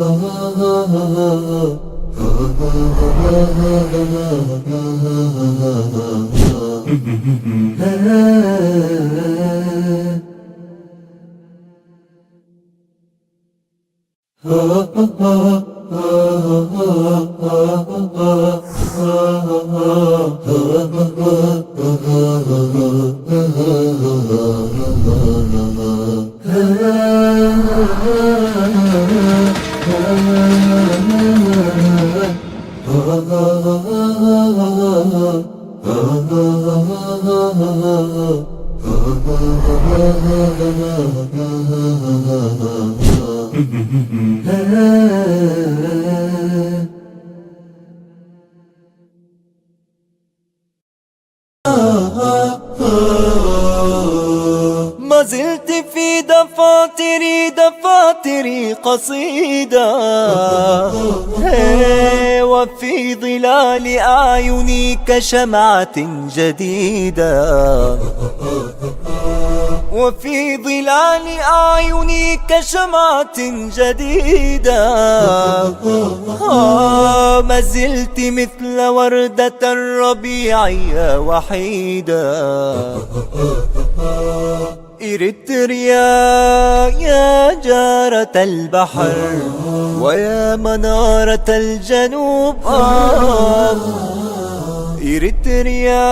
ما زلت في دفاتري قصيدة، وفي ظلال أعيني كشمعة جديدة، وفي ظلال أعيني كشمعة جديدة. ما زلت مثل وردة الربيع وحيدة. إريتريا يا جارة البحر ويا منارة الجنوب، إريتريا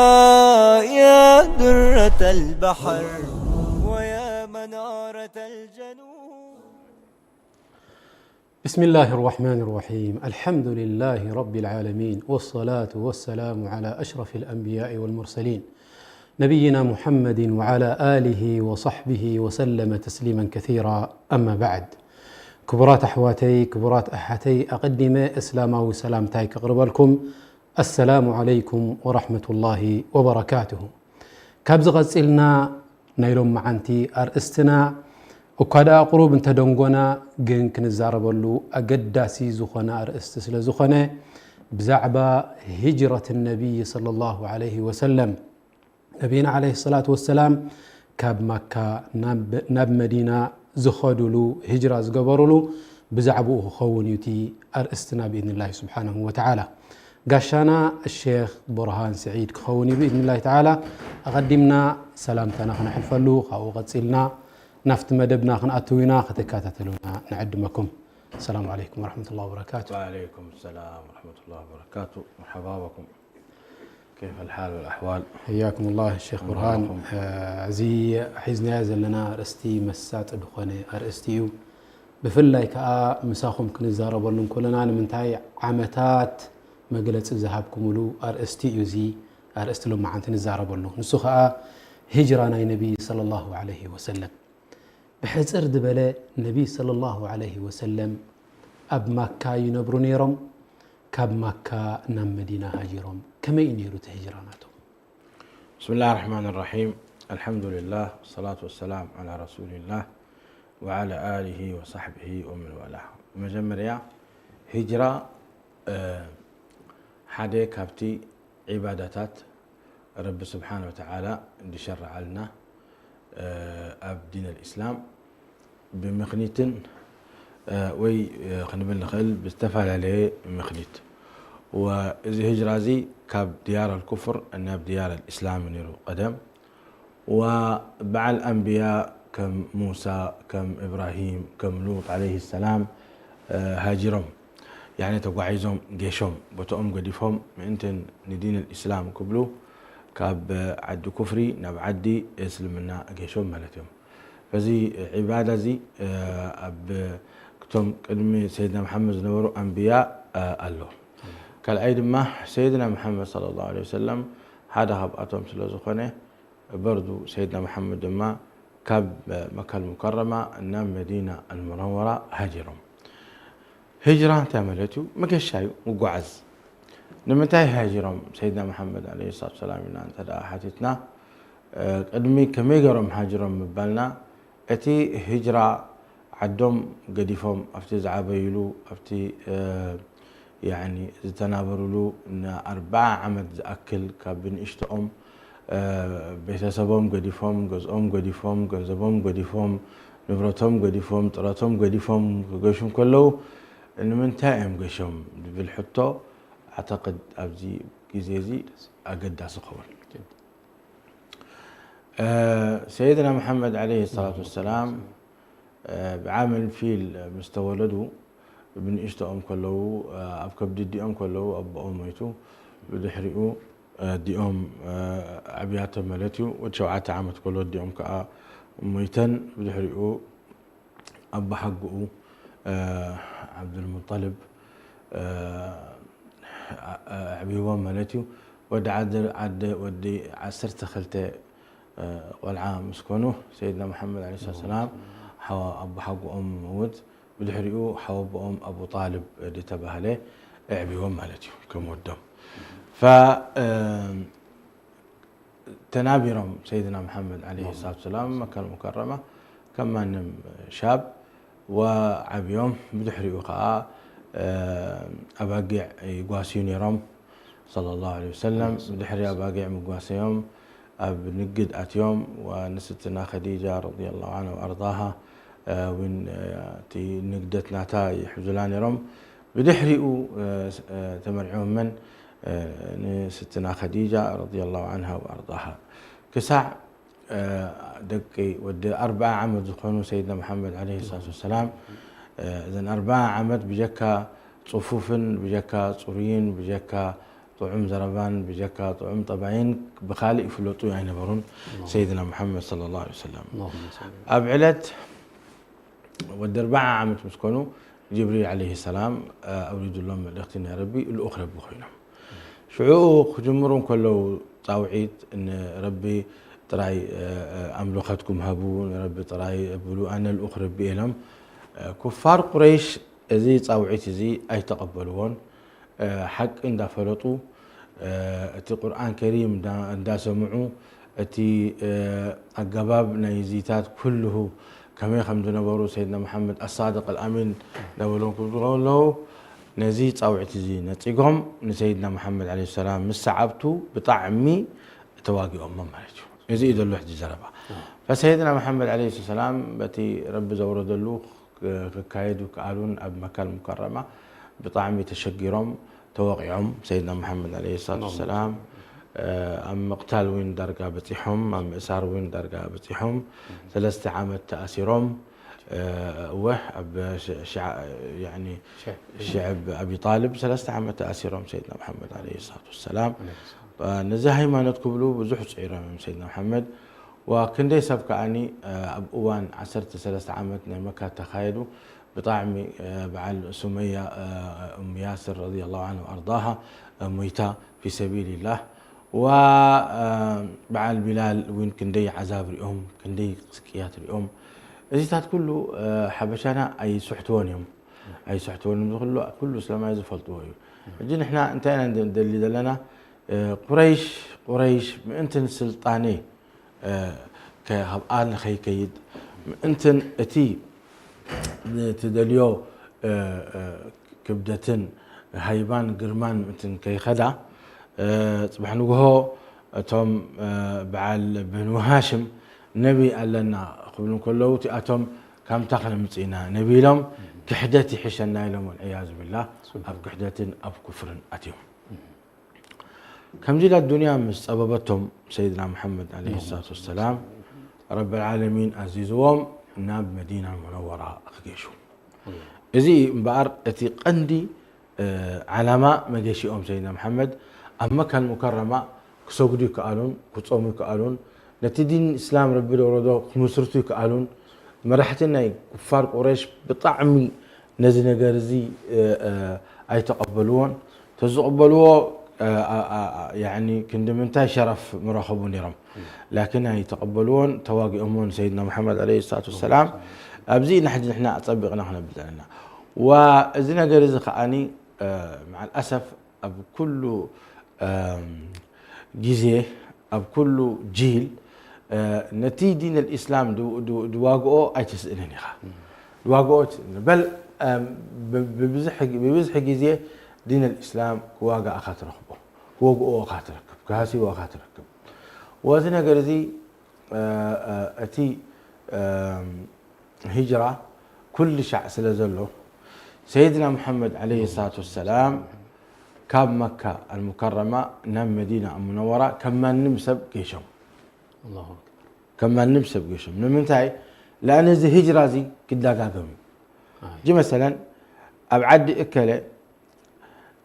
يا درة البحر ويا منارة الجنوب. بسم الله الرحمن الرحيم. الحمد لله رب العالمين، والصلاة والسلام على أشرف الأنبياء والمرسلين نبينا محمد وعلى آله وصحبه وسلم تسليما كثيرا. أما بعد، كبرات أحواتي كبرات أحاتي أقدم إسلامه سلامتاي كقرب لكم. السلام عليكم ورحمة الله وبركاته. كابز غسلنا نيلوم معنتي أرئستنا وكذا قروب انت دونغونا جنك نزاربلو أقداسي زخنا أرئست سلا زخنا بزعبة هجرة النبي صلى الله عليه وسلم. نبينا عليه الصلاة والسلام كاب مكة ناب مدينة زخدلو هجرة زقبرلو بزعبوه خون يتي أرئستنا بإذن الله سبحانه وتعالى. قاشانا الشيخ برهان سعيد خوني بإذن الله تعالى. أقدمنا سلامتنا خنا حلفلو خاو غتسلنا نفت مدبنا خنا أتوينا ختكاتتلونا نعدمكم. السلام عليكم ورحمة الله وبركاته. وعليكم السلام ورحمة الله وبركاته. مرحبا بكم، كيف الحال والأحوال؟ حياكم الله الشيخ برهان. زي حزنا زلنا رستي مسات دخانه أرستيو بفلاي كا مساخم كنزارب ولن كلنا منتاي عمتات مجلس ذهبكم له أرستيو زي أرستلو مع أنت نزارب ولن نسخة هجرنا النبي صلى الله عليه وسلم بحزر دبلة النبي صلى الله عليه وسلم أب مكة ينبرون يرم كاب مكة نام مدينة هاجرهم كما ينيروا تهجراناتهم. بسم الله الرحمن الرحيم. الحمد لله والصلاة والسلام على رسول الله وعلى آله وصحبه ومن والاه. مجمريا هجرة حدا كابتي عبادات رب سبحانه وتعالى اللي شرع لنا أب دين الإسلام بمخنيت وي خنبل نخل بيستفعل عليه مخنيت. وإذا هجرة زي كاب ديار الكفر الناب ديار الإسلام نيرو قدم. وبع الأنبياء كم موسى كم إبراهيم كم لوط عليه السلام هاجرهم، يعني تقعيزهم جيشهم بتقوم قديفهم انتن ندين الإسلام قبلو كاب عد كفري ناب عدي اسلمنا جيشهم مالتهم. فزي عبادة زي أب كتم قدمي سيدنا محمد نورو أنبياء الله كالعيد ما سيدنا محمد صلى الله عليه وسلم هذا هبقتهم سلازخونه برضو سيدنا محمد ما كاب مكة المكرمة النام مدينة المنورة هاجرهم. هجرة تعملته مكشايو وقعز نمتاي هاجرهم سيدنا محمد عليه الصلاة والسلام إن أنت دا حاتتنا قدمي كميجرهم هاجرهم مبالنا أتي هجرة عدهم قديفهم أفتي زعابيلو أفتي يعني تنابروا له إن 4 عمد أكل كابن إشتأم بيتسبهم قديفهم جزءهم قديفهم جزبهم قديفهم نبرتهم قديفهم طراتهم قديفهم قشهم كله إنه من تائم قشهم بالحطة أعتقد أبزي جزيزي أقد أسخون. سيدنا محمد عليه الصلاة والسلام بعامل فيل مستولده ابن إشتأم كله أبكب دي أم كله أب أميته بدحرقوا دي أم عبيات ملتيو وتشوعات عامت كله دي أم كأ أميتن بدحرقوا أب حقه عبد المطلب عبيوان ملتيو ودي عسرت خلته والعام مسكونه سيدنا محمد عليه الصلاة والسلام حوا أبو حق أم مود بدحريو حوا أم أبو طالب اللي تبه له عبي ومالتي كمودهم ف تنابرهم سيدنا محمد عليه الصلاة والسلام مكة المكرمة كما نم شاب وعبيهم بدحريو خاء أباقع يقاسيون يرم صلى الله عليه وسلم بدحري أباقع مقاسيهم بنقد أتيوم ونستنا خديجة رضي الله عنها وأرضاها وين تي نقدتنا تاي حزلان رم بدحرئوا تمرعون من ستنا خديجة رضي الله عنها وأرضاها كسع دقي ود 4 عمد زخونو سيدنا محمد عليه الصلاة والسلام إذن 4 عمد بجكا صفوف بجكا صوريين بجكا طعم زربان بجكا طعم طبعين بخالق فلوطو يعني برون سيدنا محمد صلى الله عليه وسلم أبعلت ود 4 عمد مسكونو جبريل عليه السلام أريد الله من الاختين يا ربي الأخرى بخينا شعوق جمهورهم كله طاوعيت إن ربي تراي أملختكم هبون ربي تراي بلو أنا الأخرى بإلهم كفار قريش زي طاوعيت زي أي تقبلون حق إن دافلطوا أتي قرآن كريم دا سمعوا أتي الجباب نيزيتات كله كما يخمد نبرو سيدنا محمد الصادق الأمين نبرو كله نزيت أو اعتزين نتيجهم سيدنا محمد عليه السلام مستعبتو بطعمي تواقي أمم مالتو يزيد اللوح جزربا فسيدنا محمد عليه السلام بتي رب زورد اللوح كايد وكالون أب مكة المكرمة بطعمي تشجرهم توقعهم سيدنا محمد عليه الصلاة والسلام أم مقتال وين درجة بتيحهم أم إسار وين درجة بتيحهم 3 عامات تأثيرهم وأب يعني شعب أبي طالب 3 عامات تأثيرهم سيدنا محمد عليه الصلاة والسلام نزاهي ما نتقبلوا بزح صعيرة من سيدنا محمد وكندي سبك أني أبوان 13 عامات مكة تخيلوا بطعمي بعل سمية أم ياسر رضي الله عنه وأرضاها ميتا في سبيل الله وبعل بلال وين كندي عذاب الأم كندي سكيات الأم زيتات كله حبشانا أي سحتون يوم أي سحتون كله سلام عايز فلتوه جينا إحنا انتهينا اللي دلنا قريش انتن سلطاني كهبقال خي كيد انتن اتي تدليو كبدتن هيبان قرمان متن كي خدا صبح نقول توم بعل بنو هاشم نبي لنا قبل كله تأتم كم تخلى متينا نبي لهم كحدتي حشنا لهم والعياذ بالله أب كحدة أب كفر أتيهم كم جيل الدنيا مستقبلتهم سيدنا محمد عليه الصلاة والسلام رب العالمين عزيزهم ناب مدينة المنورة أخجيشو إذا مبار أتي قندي علامة مجيشي سيدنا محمد أما كان مكرمة كسوقدي كألون كتصومي كألون نتدين إسلام رب الورده خمسرتي كألون مرحتنا كفار قريش بطعمي نزل جرزي أي تقبلون تقبلوا يعني كندمنتا شرف مراقبون يرم لكن يتقبلون تواقي أمون سيدنا محمد عليه الصلاة والسلام أبزي نحن أطبقنا احنا بدلنا وزنا جرز خاني مع الأسف أب كل جزية أب كل جيل نتيجة الإسلام دواقو أي تسألني خا دواقو بل ببزح جزية دين الإسلام كواقع أخات ركبه كواقع أخات ركب كهاسي وأخات ركب وزنا جرزي أتي هجرة كل شع سلزله سيدنا محمد عليه الصلاة والسلام كاب مكة المكرمة نام مدينة المنورة كما نمسب قيشهم الله أكبر كما نمسب قيشهم من تاعي لأن زي هجرة زي كدا قاقم جي مثلا أبعد إكله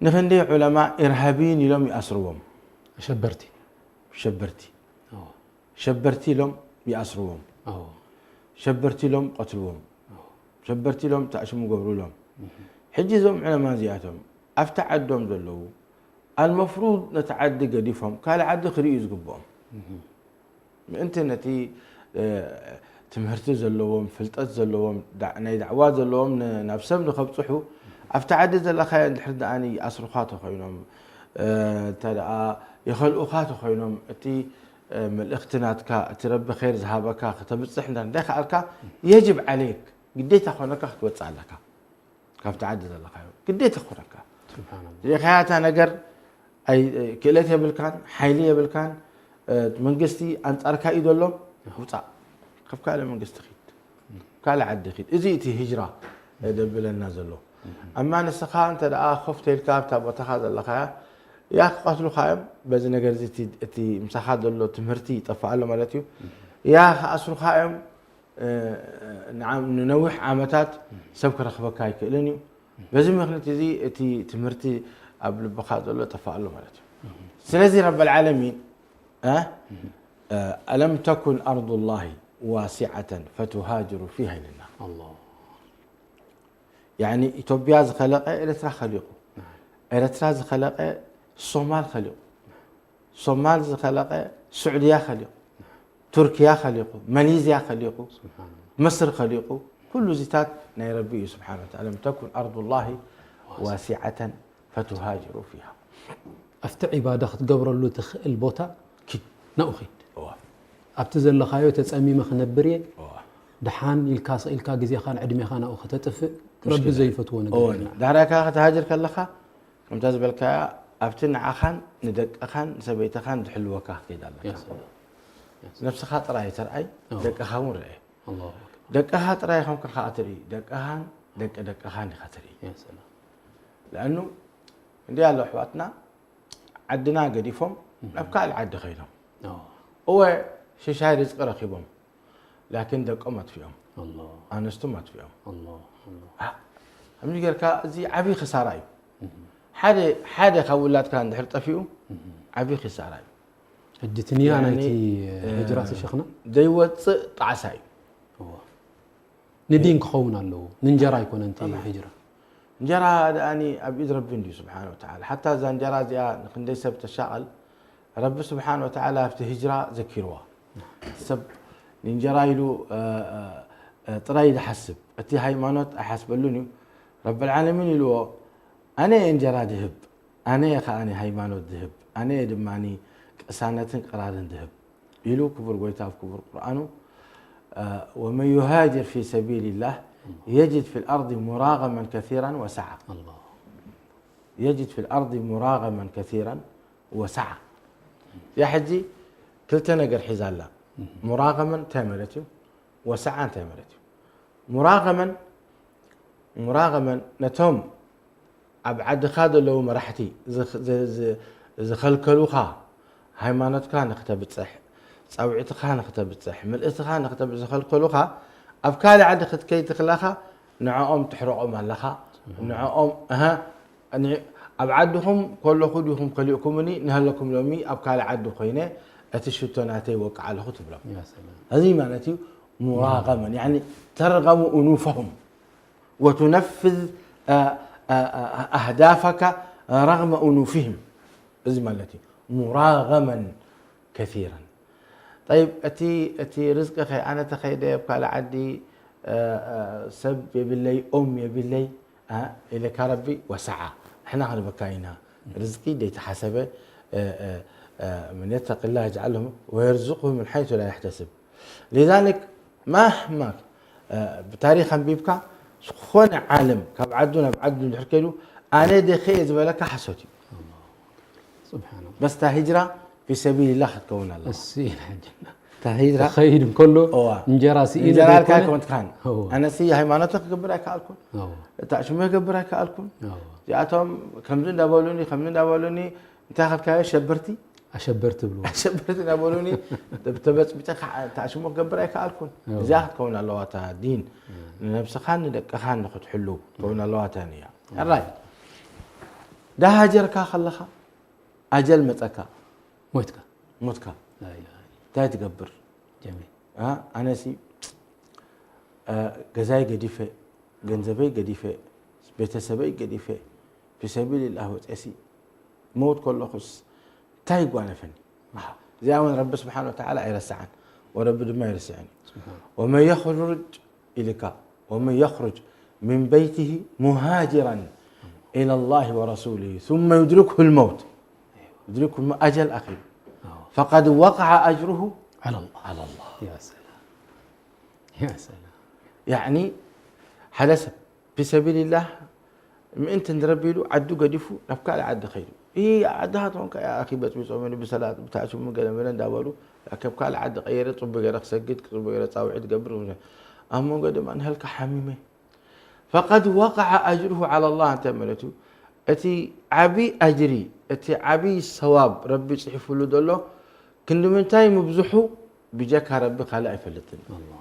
نخندي علماء إرهابيين لهم يأسروهم شبرتي لهم يأسروهم شبرتي لهم قتلوهم شبرتي لهم تأشموا قبروا لهم حجزهم علماء زياتهم أفتح عدهم ذلوا المفروض نتعدي قديفهم قال عد خريج قبهم أنت نتي تمهرت زلوهم فلتت زلوهم دعوات زلوهم نفسهم نخبصحوا أفتح عد زل خير الحرد أني أصرخاته خينهم ترى يخلقوا خاته خينهم أتي من الاختنات كا تربي خير ذهابك ختبصح عندنا داخلك يجب عليك قديت أخونك توسع لك كيف تعدد الله خير قديت أخونك سبحان الله اللي خياتها نجر أي كلتها بالكان حيلية بالكان من قستي أنت أركا يدلهم وطع كيف قال من قست خيت قال عد خيت إزيتي هجرة دبل النازل له أما نسخان أنت لا خفت الكاب تبغى تاخذ الله خير يا قتلوا خايم بس نجر زيتي تي مسخاد له تمرتي طفع له مالتيو يا أسرو خايم نعم ننوح عامتات سبك رخبك هاي كلني لازم يخلط زي تي تمرتي قبل بخاطر له تفعل له مالته سلازي رب العالمين ألم تكن أرض الله واسعة فتهاجر فيها لنا الله يعني إثيوبيا خلقه إريترا خلقه إريترا خلقه الصومال خلقه الصومال خلقه السعودية خلقه تركيا خلقه ماليزيا خلقه مصر خلقه كل زيتات نيربي سبحانه وتعالى لم تكن أرض الله واسعة فتهاجروا فيها أفتع عبادة تقبر له تخيل بوتا كي نأخذ أبتزل لخايو تسأمي مخنبري دحان إلكا جزي خان عدمي خان أو ختتف رب زي فتوى نقول دارك تهاجر كلخا ممتاز بالكا أفتن عخان ندق أخان سبيت خان حلوة كده يا سلام نفس خاطر أي ترى دق أخان رأي الله دق أخان ترى هم كخاطري دق أخان دق أخان خاطري يا سلام لأنه عندي الله حواتنا عدنا قديفهم نبكى العد خيرهم هو شيء رزق رخيبهم لكن دق أمت فيهم الله أنا استمت فيهم الله هم يقول كذي عبي خسارة حدا خولات كان دحرت فيه عبي خسارة الدنيا يعني تي هجرات شيخنا ديوت طعساي ندين خون له ننجرا يكون انت هجرة نجرا أني أبيد ربي سبحانه وتعالى حتى إذا نجرا زي خندي سبت الشغل رب سبحانه وتعالى في هجرة ذكروا سب نجرا يلو طريد حسب أتي هاي مانوت أحسب لوني رب العالمين يلو أنا إنجرا ذهب أنا يا خاني هاي مانوت ذهب أنا دماني سنة قرار ذهب يلو كبر قويتاف كبر قرآنه ومن يهاجر في سبيل الله يجد في الأرض مراغما كثيرا وسعة الله يجد في الأرض مراغما كثيرا وسعة يا حجي كلتا نقر حزال الله مراغما تامرته وسعة تامرته مراغما نتهم أبعد خاد لو مرحتي زخلكلوخا هيمانات كان اختبت صح صوعت خان اختبت صح ملئت خان اختبت زخلكلوخا أبكال عد خد كي تخلخا نعوم تحرقهم هلخا نعوم أني أبعدهم كل خدهم خليكمني نهلكم لومي أبكال عد خينه أتشتوناتي وقع على خطب لهم يا سلام هذه معناته مراغما يعني ترغم أنوفهم وتنفذ أهدافك رغم أنوفهم هذه معناته مراغما كثيرا طيب أتي رزق خي أنا تخيل يبقى لعدي سب يبلي يبلي إلى كربي وسعة إحنا غير بكاينا رزقي دي تحسبه من يتق الله يجعلهم ويرزقه من حيث لا يحتسب لذلك مهما بتاريخ بيبكى خون عالم كبعدنا بعدنا الحكيلو أنا دي خيز ولك حسوتي سبحان الله بس تهجرة في سبيل الله تكون الله السين حجنا تهيدرا خير كله أوه. انجراسي انجرا كنت كان هو. انا سي هيمانتك قبرا كالكم تعشمه قبرا كالكم جاءتهم خمسين دابولوني انت اخذ شبرتي اشبرت بلو شبرتي دابولوني تبت بتاع تعشمه قبرا كالكم زاهد كون الله تا دين نفس خان دق خان ناخذ حلو كون الله ثانيه الراي ده هاجرك خلخا اجل متك موتك لا اله تا تقبر جميل أنا سي جزاي قديفة جنزبي قديفة بيتسبي قديفة في سبيل الله وتأسي موت كل خص تايق وانا فني زي ما رب سبحانه وتعالى يرسعن ورب ما يرسعني ومن يخرج إليك ومن يخرج من بيته مهاجرا إلى الله ورسوله ثم يدركه الموت أجل أخي فقد وقع أجره على الله يا سلام يعني حدث في سبيل الله من انت نربي له عدو قديفو نفكا عد خير عدها تونك يا اخي بتصومني بصلاه بتاعشم من قال من داولو كبكا عد غير طب غير سجد طب غير صاوعد قبر امون قدم ان هلك حميمه فقد وقع اجره على الله انت ملتو اتي عبي اجري اتي عبي ثواب ربي صحيح له دلو كند من تاي مبزحو بجاك ربي خلا يفلتني الله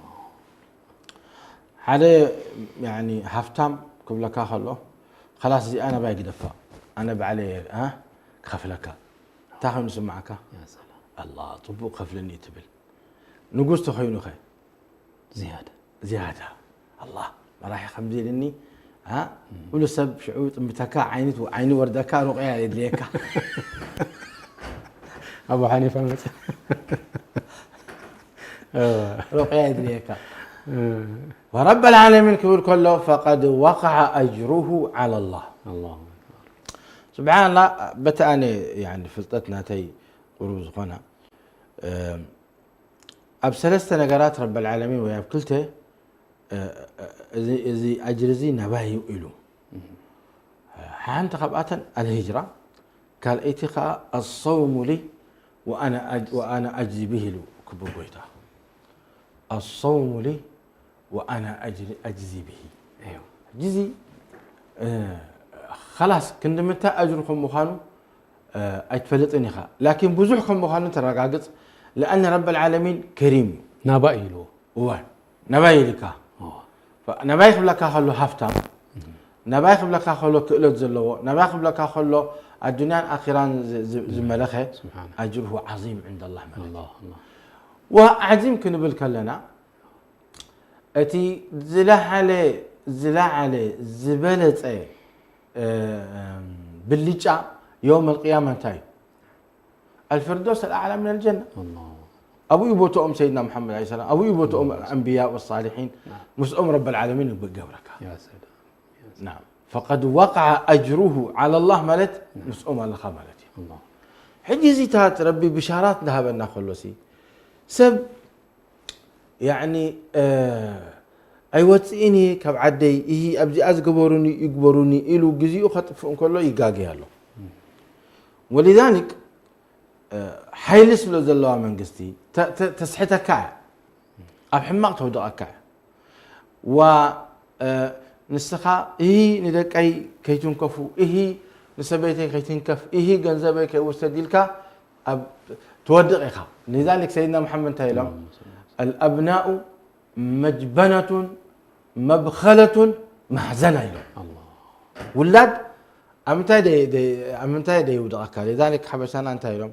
على يعني هفتم قبل كاخلو خلاص زي انا باقي دفا انا بعلي خفلك تاخذ نسمعك يا سلام الله طبو خفلني تبل نقص تخينو خي زياده الله ما راح يخمدي لني ولا سب شعوط متكا عيني وردكا رقيا يدليك ابو حنيفه رقيا يدليك ورب العالمين كبير كله فقد وقع أجره على الله سبحان الله بتأني يعني فلتتنا تي قروز هنا أبسلست نجارات رب العالمين ويا بكلته زي أجرزي نباهي إلو حان تقبعة الهجرة قال اتقاء الصوم لي وأنا أجزي به له كبويته الصوم لي وأنا أجزي به أيوه جزي خلاص كنت متى أجركم مخانو أتفلتني خا لكن بزوحكم مخانو ترقاقت لأن رب العالمين كريم نبايلو نبايلك فنبايخ لك خلو هفتم نبايخ لك خلو كألت زلو نبايخ لك خلو الدنيا أخيرا زملخه أجره عظيم عند الله الله وعظيم كنبل كلنا أتي زلا عليه زبلت باللجأ يوم القيامة تاي الفردوس الأعلى من الجنة الله أبو يبوت سيدنا محمد عليه السلام أبو يبوت الأنبياء والصالحين مسؤوم رب العالمين بقبرك يا سلام نعم فقد وقع أجره على الله ملت مسؤوم الله خملتي الله حجي زيتات ربي بشارات ذهبنا خلوسي سب يعني أيوتيني كبعدي إيه أبدي يقبروني إلو جزيء خطف كله يجاجي له ولذلك حيل اسمه زلوا من قستي تسحتها كع أبحمق تودع كع و نسخة إيه ندك أي كيتون كفو إيه نسبيتين كيتين كف إيه جنزبي كوستديلك تودع إخا لذلك سيدنا محمد تايلم الأبناء مجبنة مبخلة محزنة الله ولاد أمتى دي يودعك لذلك حبسنا أنت يوم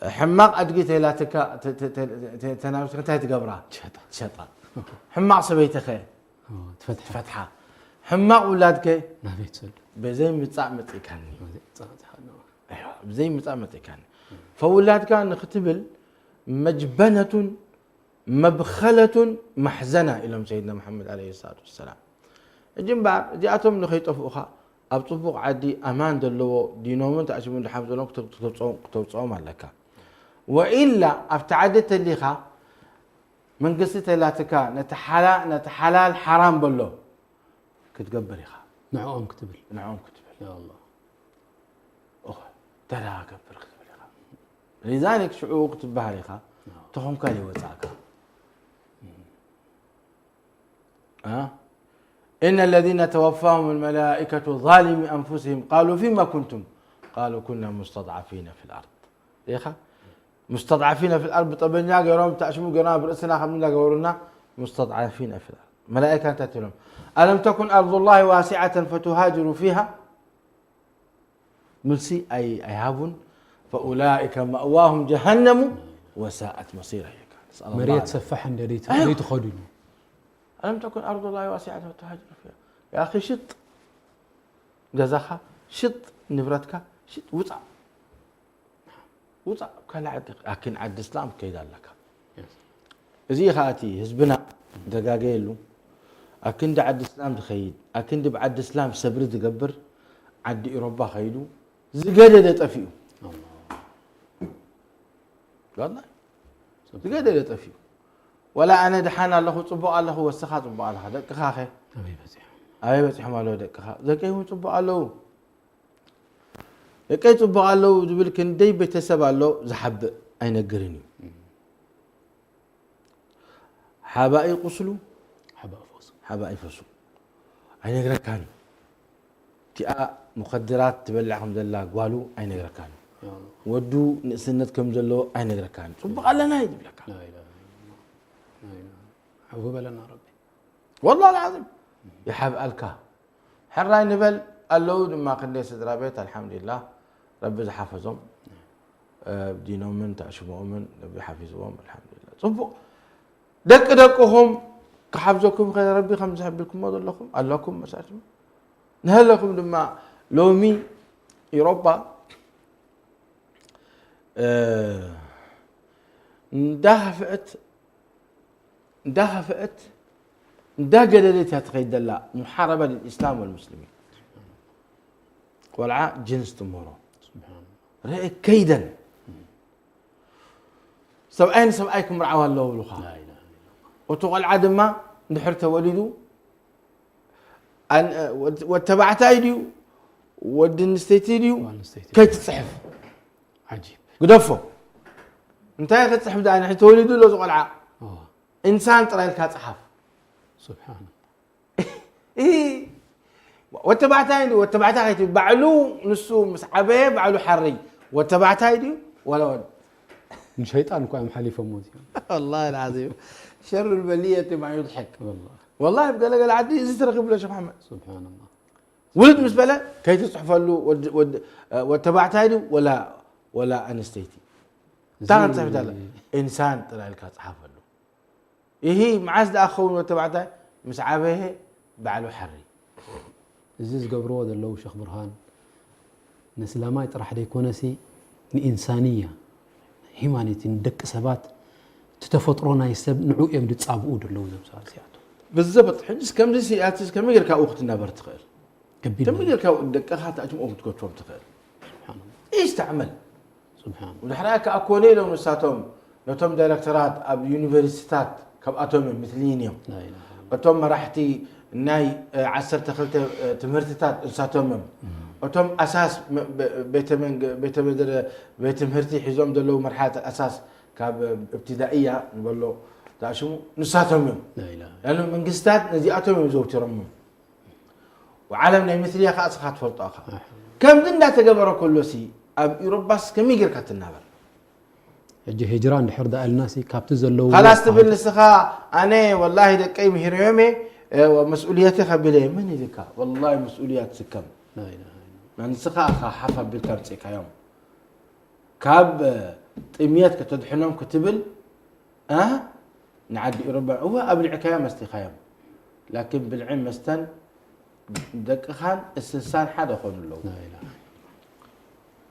حماق أدقيت لا تنامت كنت تقبرها شطا حماق سبيتك فتحة حماق ولادك ما بيتصل بزي متصعمت كاني ايوه بزي متصعمت كاني فولادك نختبل مجبنة مبخلة محزنة إلى سيدنا محمد عليه الصلاة والسلام الجنبار جاءتهم نخيط فوقها أبطبق عدي أمان دلو دينومن تعشمون لحفظون كتبصوم لك وإلا أفتعدت الليخة من قصة لا تكا نتحلال حرام بلو كتقبل يخا نعوم كتبل يا الله ترى قبل كتبل يخا لذلك شعوق كتبها يخا تخم كالي وزعك إن الذين توفاهم الملائكة ظالمي أنفسهم قالوا فيما كنتم قالوا كنا مستضعفين في الأرض يخا مستضعفين في الأرض طبعا قالوا تأشموا قرنا برأسنا خمنا قولنا مستضعفين في الأرض ملائكة تتلهم ألم تكن أرض الله واسعة فتهاجروا فيها ملسي أي هابون فأولئك مأواهم جهنم وساءت مصيرها مريت سفحن دريت خدوا ألم تكن أرض الله واسعة فتهاجروا فيها يا أخي شط جزاها شط نبرتك شط وطع كلا عد لكن عد الإسلام كيدا لك زي خاتي حزبنا دقاقيلو أكن عد الإسلام تخيل أكن بعد الإسلام صبر تقبر عد أوروبا خيلو زقادة تطفيو والله زقادة تطفيو ولا أنا دحانا الله صبوا الله والسخاط صبوا الله دق خاخه أبي بس حمله دق خا زكيه صبوا الله يكيت صبوا الله جبل كندي بتسبب الله زحب أين قرني حبائي قصلوا حبائي فصلوا أين قركاني تأ مخدرات تبلعهم ذلا قالوا أين قركاني ودو نسنت كم ذلوا أين قركاني صبوا الله نايد بلك عوب لنا ربي والله العظيم يحب ألكا حراي نبل اللو لما كندي سدرا بيت الحمد لله ربي حفظهم بدينهم من تأشبهم من ربي حفظهم الحمد لله صبوا دقهم كحفظكم خير ربي خمس حبلكم ما ضلكم اللكم مساجم نهلكم لما لومي أوروبا اندهفت قدرتها تخيد الله محاربة للإسلام والمسلمين والع جنس تمره سبحان الله رأي كيدا سبعيكم رعوا الله ولخا لا إله إلا الله وتقول عدم ما نحرت ولدوا أن واتبعت أيديو ودن استيتيديو كي تصحف عجيب قدفوا انت يا تصحف ده أنا حتى ولدوا لو تقول إنسان ترى الكاتحف سبحان الله إيه واتبعت أيديو بعلو نسو مسحبه بعلو حري واتبعت أيديو ولا ود من شيطان قام حليف موت والله العظيم شر البلية ما يضحك والله يبقى لك العدي يسترقب له شيخ محمد سبحان الله ولد مسبله كي تصحف له واتبعت أيديو ولا أنستيتي تعال تصحف له إنسان ترى الكاتحف له إيه معاز أخون وتبعته مسعبه بعلو حري زيز قبرو هذا اللو شيخ برهان نسلامات راح يكونسي إنسانية هيمانيتي ندك سبات تتفطرونا يسب نعو يمد تصابقوا دلو زمسال سياتو بالضبط حجز كم زي سياتس كم يقول كا أختنا برتخيل كم يقول كا دقها تأجم أخت كتوم تخيل سبحان الله إيش تعمل سبحان الله والحراك أكوني لو نساتهم لو تم دايركتورات أب يونيفرسيتات كم أتوم مثلينيوم لا إله إلا الله وتم راحتي ناي عسر تخلت تمرتات نساتهم وتم أساس بيت مهرتي حزوم دلو مرحلة الأساس كاب ابتدائية نقول تعشوا نساتهم لا إله لأنه من قستات نزياتهم يزوج رمم وعالمنا مثلية خاص خات فرط آخر كم دنا تجبر كل شيء أب يربص كم يجر كتنابر يجي هجران لحرد الناس كابتزلو خلاص تبين السخاء أنا والله دقي مهر يومي ومسؤولياتي خبيلة من ذيك والله مسؤوليات سكم لا إله من سخاء حفظ بالكرت كيوم كاب طميات كتدحنهم كتبل نعدي أوروبا هو قبل عكاية مستخيم لكن بالعلم مستن دق خان السنسان حدا خون له لا إله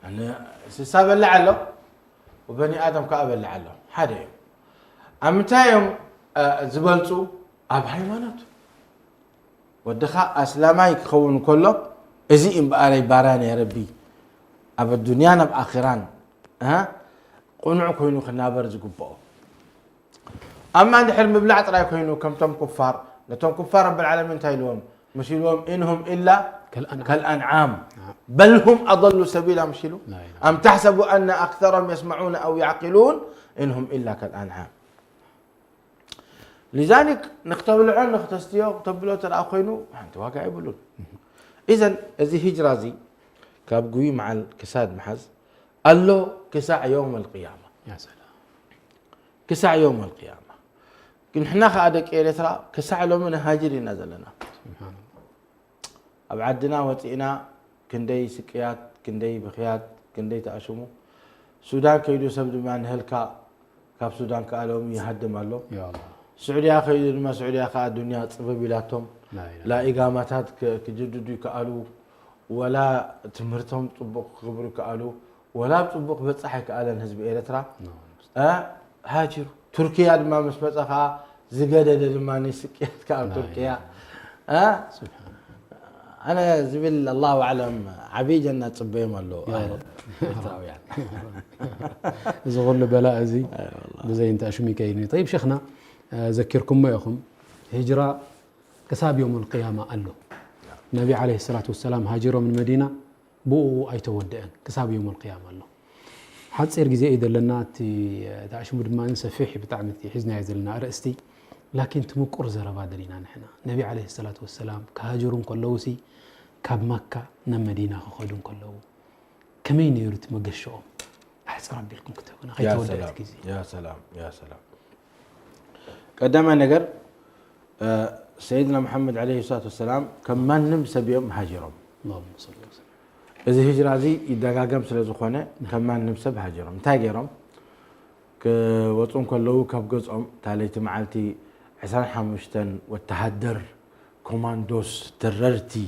أنا السنسان بلعله وبني آدم كأبل لعله حدا يوم أمتايم زبلتو أب حيوانات ودخا أسلامي خون كله إزي بقاري باران يا ربي أب الدنيا نب آخران قنوع كوينو خنابر زقبو أما عند حرم بلع ترى كوينو كم تم كفار لتم كفار رب العالمين تايلوهم مشيلوهم إنهم إلا كالأنعام بل هم أضلوا سبيلا مشيلو أم تحسبوا أن أكثرهم يسمعون أو يعقلون إنهم إلا كالأنعام. لذلك نختبر العلم نختستيو تبلو ترى أخوينو أنت واقع يقولون. إذن هذه هجرة زي كابقوي مع الكساد محز قال له كساع يوم القيامة. يا سلام. كساع يوم القيامة. نحن خادك إيه ترى كساع لو من هاجرين نزلنا. سبحان الله. أبعدنا وتئنا كندي سكيات كندي بخيات كندي تأشمو. السودان كيدو سبب ما نهلكا كاب السودان قالوا يهدم الله. يا الله. السعودية خير ما السعودية خا الدنيا تصفى بلاتهم. لا إقاماتات كجددوا كقالوا ولا تمرتهم طبق خبروا كقالوا ولا طبق بتصحى كقالن حزب إيرترا. هاجر تركيا ما مسبتها زجاجة ما نسكت كأب تركيا. سبحان أنا زبل الله أعلم عبيجنا تصبيهم الله. يا رب. زغل بلاء زي بزي انت اشمي كيني. طيب شيخنا اذكركم ما يخم هجرة كساب يوم القيامة قال له النبي عليه الصلاة والسلام هاجروا من المدينة بو اي تودئن كساب يوم القيامة قال له حد صير جزء اذا لنا تعشمو دما نسفح بتعمتي حزنا يزلنا رأستي لكن تمقر زربا دلينا نحن النبي عليه الصلاة والسلام كهاجرون كلوسي كاب مكة نم مدينة خدون كلو كمين يريد مقشوم أحس ربي لكم كتبنا يا سلام يا سلام يا سلام. قدام نجر سيدنا محمد عليه الصلاة والسلام كمان نمس بيوم هاجرهم. اللهم صل وسلم. إذا هجرة زي يدقاقم سلزخونة كمان نمس بهاجرهم تاجرهم كوطن كلو كبجزهم تاليت معلتي عسان حمشتن والتهدر كوماندوس تررتي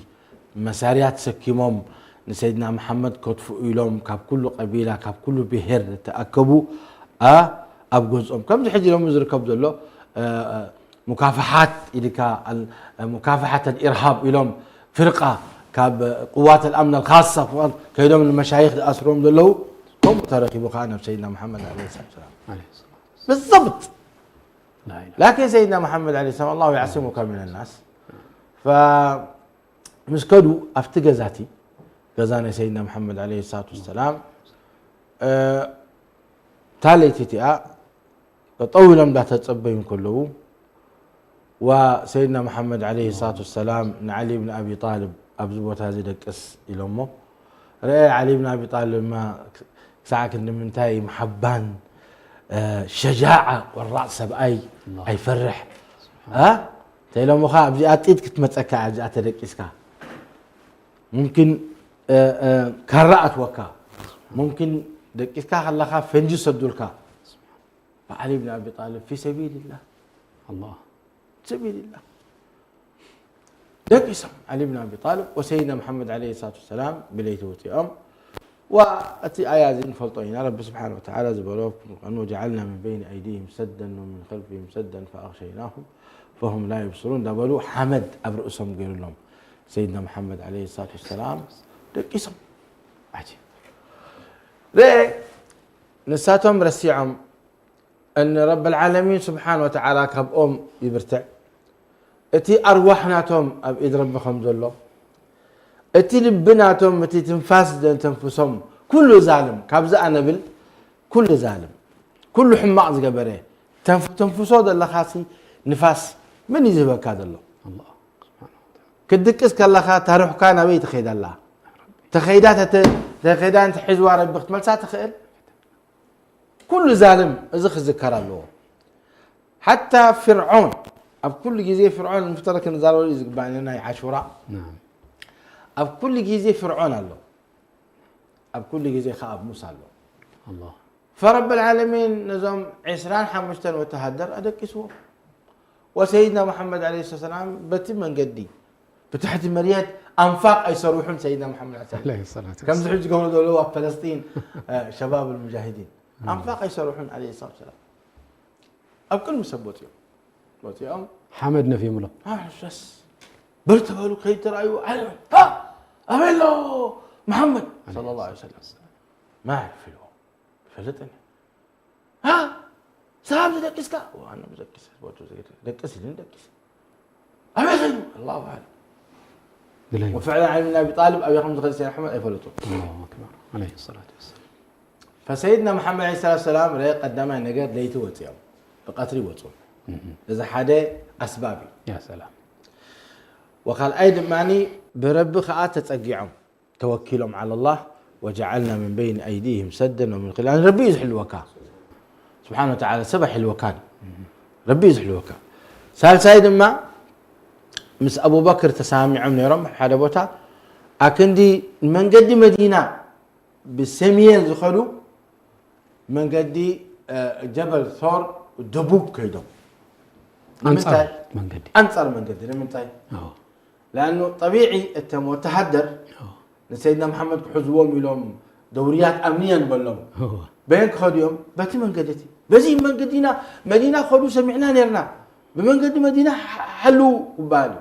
مساريات سكيمهم سيدنا محمد كتفوا إلهم كاب كل قبيلة كاب كل بهر تأكبوا أبجزهم كم تحجي لهم يزر كبد الله مكافحات إلك مكافحة الإرهاب إلهم فرقة كاب قوات الأمن الخاصة كيدهم المشايخ أسرهم له هم ترقبوا خانة سيدنا محمد عليه الصلاة والسلام بالضبط. لكن سيدنا محمد عليه السلام الله يعصمك من الناس فمسكدوا أفتقزاتي جزانا سيدنا محمد عليه الصلاة والسلام تالي تتيا طويلا لا تتصبين كله وسيدنا محمد عليه الصلاة والسلام علي بن أبي طالب أبزبوت هذه دقس إلى أمه رأي علي بن أبي طالب ما ساعة كنا منتهي محبان شجاعة والرأس بأي أي فرح تيلو مخا أبجي أتيت كنت متأكد أبجي أتدقسكا ممكن كرأت وكا ممكن دقسكا خلقا فنجي صدولكا فعلي بن أبي طالب في سبيل الله الله سبيل الله دقسم علي بن أبي طالب وسيدنا محمد عليه الصلاة والسلام بليته وتيام وأتي آيات فلطين رب سبحانه وتعالى زبروك أنه جعلنا من بين أيديهم سدا ومن خلفهم سدا فأغشيناهم فهم لا يبصرون دبلوا حمد أبرؤسهم قالوا لهم سيدنا محمد عليه الصلاة والسلام دقسم عجيب ليه نساتهم رسيعهم أن رب العالمين سبحانه وتعالى كبأم يبرتع اتي أرواحناتهم أبئد ربهم ذلو اتي لبناتهم اتي تنفاس تنفسهم كل ظالم كابزا نبل كل ظالم كل حماق زقبره تنفسه ده خاصي نفاس من يجيبك هذا الله الله سبحانه وتعالى كدكس كلها تروح كان بيت تخيد الله تخيدات تخيدات حزوار ربك ملسات تخيل كل ظالم ازخ ذكر الله حتى فرعون اب كل جزء فرعون المفترض كان زالوا يزق بيننا عاشوراء نعم اب كل جزء فرعون الله اب كل جزء خاب موسى الله فرب العالمين نظام عسران حمشتن وتهدر ادكسوا وسيدنا محمد عليه الصلاه والسلام بتم من قدي فتحت المريات انفاق يصروحون سيدنا محمد عليه الصلاه والسلام كم زحج قولوا دولوا فلسطين شباب المجاهدين انفاق يصروحون عليه الصلاه والسلام اب كل مسبوت يوم حمدنا في ملا بس برتبالو كي ترايو علم ها أبيلو محمد صلى الله عليه وسلم ما أعرف له فلتني ها سلام دكسكا وأنا بدكس دكس لين دكس أبيلو الله أعلم وفعلا علي بن أبي طالب أبي خمسة سنة محمد أي فلتو الله أكبر عليه الصلاة والسلام فسيدنا محمد عليه الصلاة والسلام رأي قدام النجار ليته وتيام بقطري وتوم إذا حدا أسبابي يا سلام وقال أيضا ماني برب خاء تتأجعهم توكلهم على الله وجعلنا من بين أيديهم سدا ومن خلال ربي يزحل الوكاء سبحانه وتعالى سبح الوكاء ربي يزحل الوكاء ثالث أيضا ما مس أبو بكر تسامعهم يرم حدا بوتا أكندي من قد مدينة بالسمية زخلو من قد جبل ثور دبوب كيدهم أنصر من قد من تاي لأنه طبيعي التم وتحدر سيدنا محمد حزوهم لهم دوريات أمنية بلهم بينك خديهم باتي من قدتي بزي من قدينا مدينة خدو سمعنا نيرنا بمن قد مدينة حلو وبالو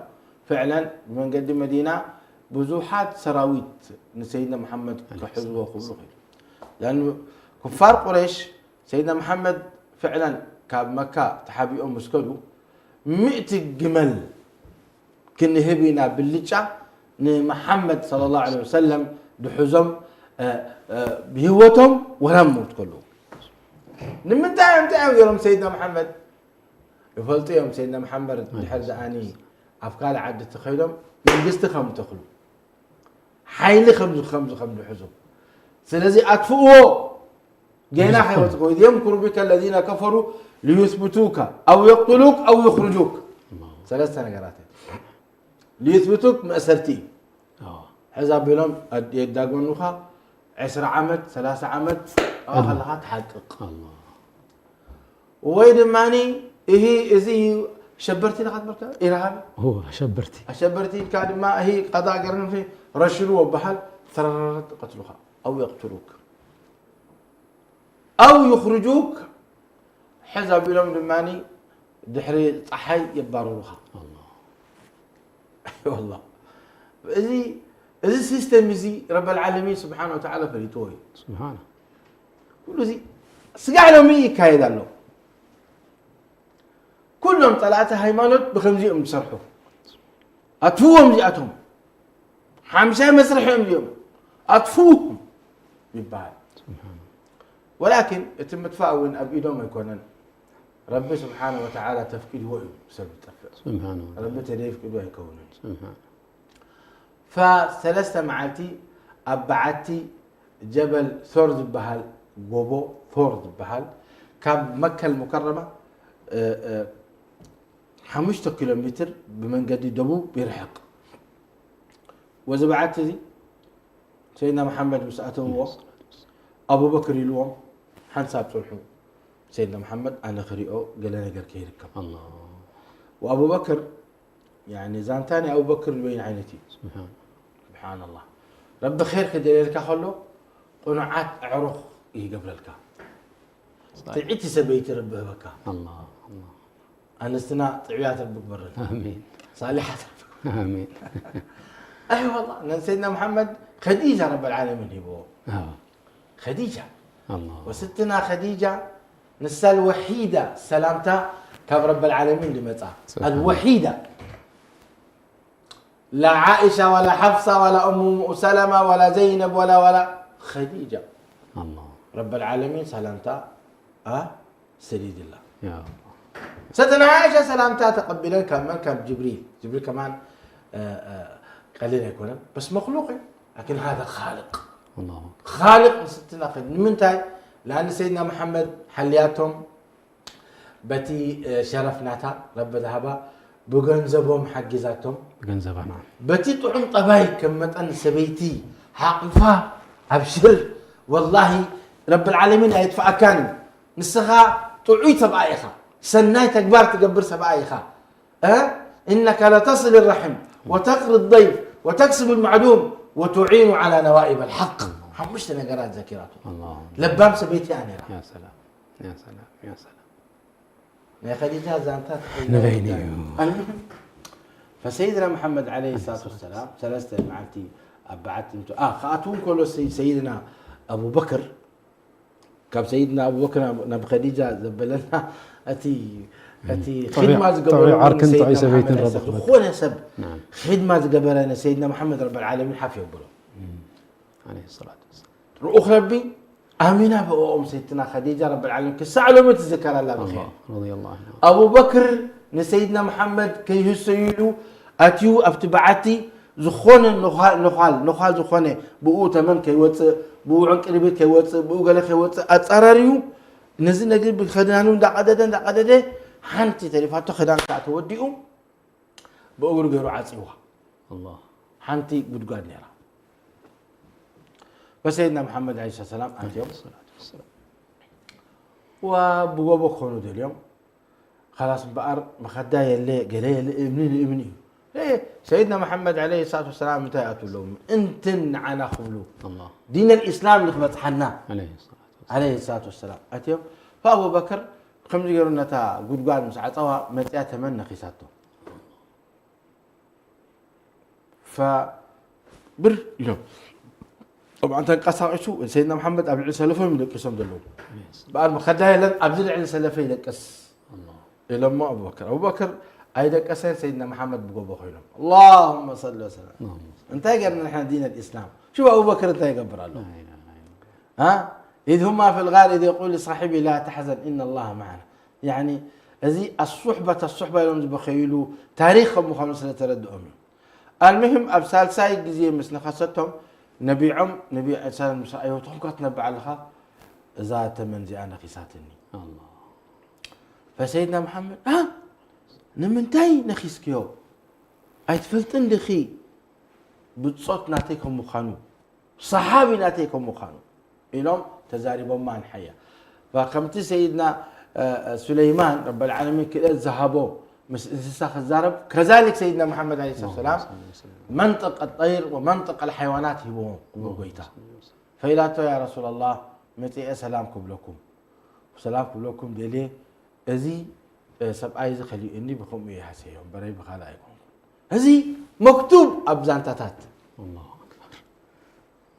فعلا بمن قد مدينة بزوحات سراويت سيدنا محمد كحزوه خبره لأنه كفار قريش سيدنا محمد فعلا كاب مكة تحابيهم مسكلو 100 جمل كن هبينا باللجة محمد صلى الله عليه وسلم بحزم بهوتهم ولم موت كلهم لمن تعم يوم سيدنا محمد يفلت يوم سيدنا محمد الحرز اني افكار عدة تخيلهم من قست خم تخلو حيل خمس حزم سلازي اطفئوا جينا حيوتك واذ يمكر بك الذين كفروا ليثبتوك او يقتلوك او يخرجوك ثلاث نقرات ليثبتوك مأسرتي حزب لهم يداقونوها 10 عمد 3 عمد الله تحقق الله وين ماني هي ازي شبرتي لقد بركه ارهاب هو شبرتي كان ما هي قضاء قرن في رشلوا وبحل ثررت قتلها او يقتلوك او يخرجوك حزب لهم دماني دحري صحي يباروها الله اي والله إذا سيستم زي رب العالمين سبحانه وتعالى فريتوي سبحانه كله زي سقع لهم كايد له كلهم طلعت هيمانوت بخمزيهم بصرحوا أطفوهم زياتهم حمشة مسرحهم اليوم أطفوهم يبعد سبحانه ولكن يتم تفاؤل أبيدهم يكونن رب سبحانه وتعالى تفكير هو بسبب التفكير سبحانه رب تديف كده يكونن سبحانه فثلاثة معلتي أبعتي جبل ثورز بهال جوبو ثورز بهال كاب مكة المكرمة 5 كيلومتر بمن قد دبوب بيرحق وزبعت ذي سيدنا محمد مسأته أبو بكر يلوم حنساب صلحو سيدنا محمد أنا خريئو قال أنا قال كيركب الله وأبو بكر يعني زانتاني أبو بكر وين عينتي سبحان الله رب خير كدليلك خلو قناعات عروق قبل الكا تعيتي سبيتي رب بكا الله أنا استنا طعيات ربك برد آمين صالحات آمين أي والله سيدنا محمد خديجة رب العالمين هو خديجة الله وستنا خديجة نسال الوحيدة سلامتها كاب رب العالمين لمتى الوحيدة لا عائشة ولا حفصة ولا أم سلمة ولا زينب ولا خديجة الله رب العالمين سلامتها سيد الله يا الله ستنا عائشة سلامتها تقبلا كمان كان جبريل كمان قليلا يكون بس مخلوق لكن هذا خالق الله خالق ستنا خد من تاي لأن سيدنا محمد حلياتهم بتي شرفناتا رب ذهبا بجنزبهم حجزاتهم بجنزبها نعم بتي طعم طباي كم أن سبيتي حقفة أبشر والله رب العالمين هيدفع كان نسخة تعيد سبعيخة سناي تكبر تكبر سبعيخة إنك لتصل الرحم وتقري الضيف وتكسب المعدوم وتعين على نوائب الحق حمشت نقرات ذاكراته الله لبام سبيتي أنا يا سلام يا سلام يا سلام يا خديجة زانتات نبيني فسيدنا محمد عليه الصلاة والسلام ثلاثة معتي أبعت خاتون كله سيدنا أبو بكر كاب سيدنا أبو بكر نب خديجة زبلنا أتي خدمة طبيعي عركن طعي سبيتين ربك خونا سب نعم خدمة قبلنا سيدنا محمد رب العالمين حافي بلو عليه الصلاة والسلام روح ربي آمنة بأم سيدنا خديجة رب العالمين كسعلوا متذكر الله بخير رضي الله عنه. أبو بكر نسيدنا محمد كي يسيلو أتيو أفتبعتي زخون نخال زخونة بقو تمام كي وات بقو عنك ربيت كي وات بقو قال كي وات أتقرريو نزل نجيب خدانون دا قدده حنتي تلفاتو خدان تاعتو وديهم بقو غيرو عاصيوها الله حنتي قد نيرا فسيدنا محمد عليه الصلاة والسلام أتيهم وبقو خونو اليوم خلاص بقر مخدا يلي قال لي ابني ايه سيدنا محمد عليه الصلاه والسلام متى اتوا لهم انتن عنا خبلو الله دين الاسلام لخبط حنا عليه الصلاه والسلام اتيو فابو بكر خمس يقولنا غدغاد مسعطوا متيا تمنى خيساتو ف بر يوم طبعا تنقصوا سيدنا محمد ابو سلفهم يلقسهم دلو بقر مخدا يلن ابو العين سلفي يلقس لما أبو بكر أيضا كسر سيدنا محمد بقوة خيرهم اللهم صل وسلم أنت قلنا نحن دين الإسلام شو أبو بكر أنت يقبر الله ها إذ هما في الغار إذ يقول لصاحبي لا تحزن إن الله معنا يعني هذه الصحبة يوم بخيلوا تاريخهم مخمسة ترد أمي المهم أبسال سايق زي مثل خاصتهم نبي أسال مسائي وتحكت نبع لها ذات من زي أنا قيساتني الله فسيدنا محمد نمنتاي نخيسكيو أيتفلتن دخي بتصوت ناتيكم مخانو صحابي ناتيكم مخانو إلهم تزاربهم ما نحيا فقمت سيدنا سليمان رب العالمين كده ذهبوا مساخ الزارب كذلك سيدنا محمد عليه الصلاة والسلام منطق الطير ومنطق الحيوانات هو قويتا فإلاتو يا رسول الله متى سلامكم لكم وسلامكم لكم دليل أزي سبعي خلي إني بخم يحسيهم بري بخلايكم أزي مكتوب أبزانتات الله أكبر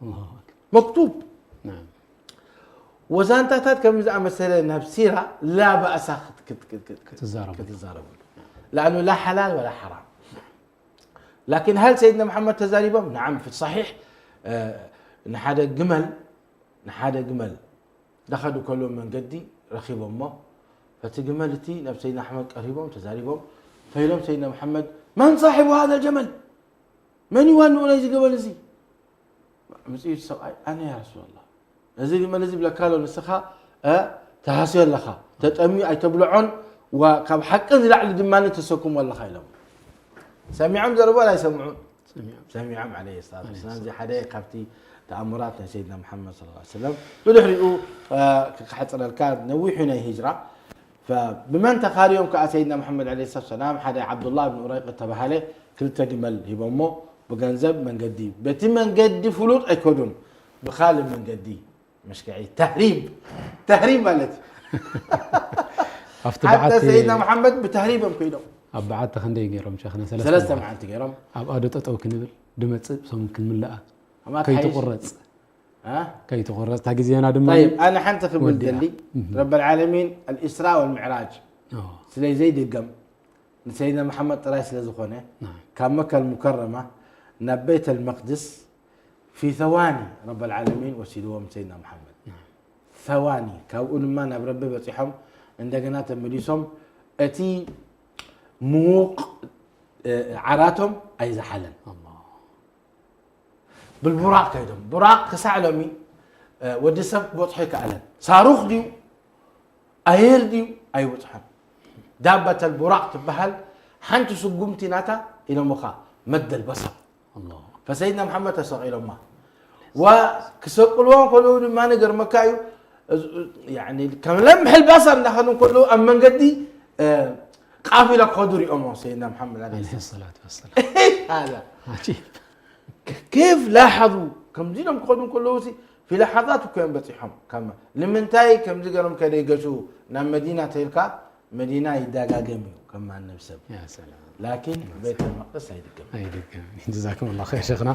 الله أكبر مكتوب نعم وزانتات كم إذا مثلا نفسيرها لا بأس كتزارب لأنه لا حلال ولا حرام لكن هل سيدنا محمد تزاربهم؟ نعم في الصحيح نحادا جمل دخلوا كلهم من قدي رخيب أمه فتجملتي نفس سيدنا محمد قريبهم تزاربهم فيلم سيدنا محمد من صاحب هذا الجمل؟ من يوانو ولا يجي قبل زي؟ مسيح السؤال أنا يا رسول الله نزيد ما نزيد لكالو نسخة تحسين لخا تتأمي أي تبلعون وكم حقا زلع لدمانة تسكم ولا خيلهم سمعهم زربوا ولا يسمعون سمعهم عليه الصلاة والسلام زي حدا قبتي تأمراتنا سيدنا محمد صلى الله عليه وسلم بدحرقوا حتى الكاد نويحنا هجرة فبمن تخاريهم كسيدنا محمد عليه الصلاة والسلام حدا عبد الله بن أريق تبهله كل تجمل هبمه بجنزب من قدي بتم من قدي فلوت أكودون بخالم من قدي مش كعي تهريب مالت حتى سيدنا محمد بتهريبهم كيلو أبعد خندي جيرم شيخنا ثلاثة معانت جيرم أبعد تطو كنبل دمت سوم كل ملأ كي تقرص كي تقرص تاجزينا دم طيب أنا حنت في لي رب العالمين الإسراء والمعراج سلي زيد الجم سيدنا محمد رايس لزخونه كان مكة المكرمة نبيت المقدس في ثواني رب العالمين وسيدوهم سيدنا محمد ثواني كأول ما نبرب بصيحهم عندنا تمليسهم أتي موق عراتهم أي زحلا الله بالبراق كيدهم براق كسعلمي ودي سب بطحك علن صاروخ ديو أير ديو أي بطحن دابة البراق تبهل حنت سقمتي ناتا إلى مخا مد البصر الله فسيدنا محمد تسوق إلى ما وكسقلون كلهم ما نقدر مكايو يعني كم لمح البصر نحن كله أما قدي قافلة قدري أمه سيدنا محمد عليه الصلاة والسلام هذا عجيب كيف لاحظوا كم زينهم قدوم كله في لحظات وكان بطيحهم كم لمن تاي كم زينهم كده يجسوا نام مدينة تلك مدينة يداقا جميع كما النفسب يا سلام لكن بيت المقدس هيدك جزاكم الله خير شيخنا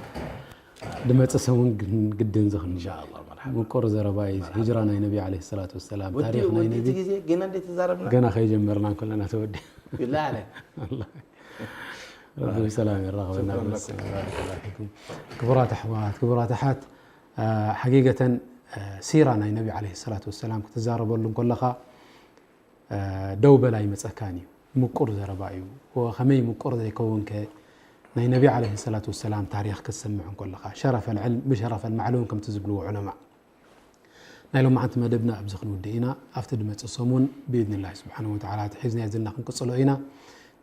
لما تسوون جدا زخن إن شاء الله مرحبا مقر زربايز هجرانا النبي عليه الصلاة والسلام تاريخنا النبي جينا دي تزاربنا جنا خي جمرنا كلنا تودي بالله عليك الله ربي يسلم الرغبة بارك الله فيكم كبرات أحوات كبرات أحات حقيقة سيرة ناي نبي عليه الصلاة والسلام كتزارب لهم كلها دوبة لا يمسكاني مقر زربايو وخمي مقر ذي كون ك ناي نبي عليه الصلاة والسلام تاريخ كسمع كلها شرف العلم بشرف المعلوم كم تزبلوا علماء نايلو ما أنت مدبنا أبزخن ودينا أفتد متصومون بإذن الله سبحانه وتعالى تحزنا يزلنا نقصلو إنا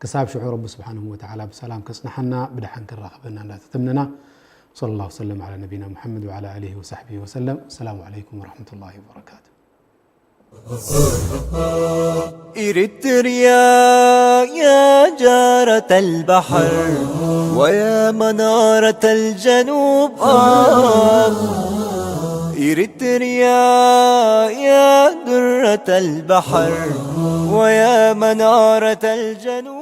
كساب شعور رب سبحانه وتعالى بسلام كسنحنا بدحن كالرغبنا لا تتمننا صلى الله وسلم على نبينا محمد وعلى آله وصحبه وسلم السلام عليكم ورحمة الله وبركاته. إريتريا يا جارة البحر ويا منارة الجنوب إريتريا يا درة البحر ويا منارة الجنوب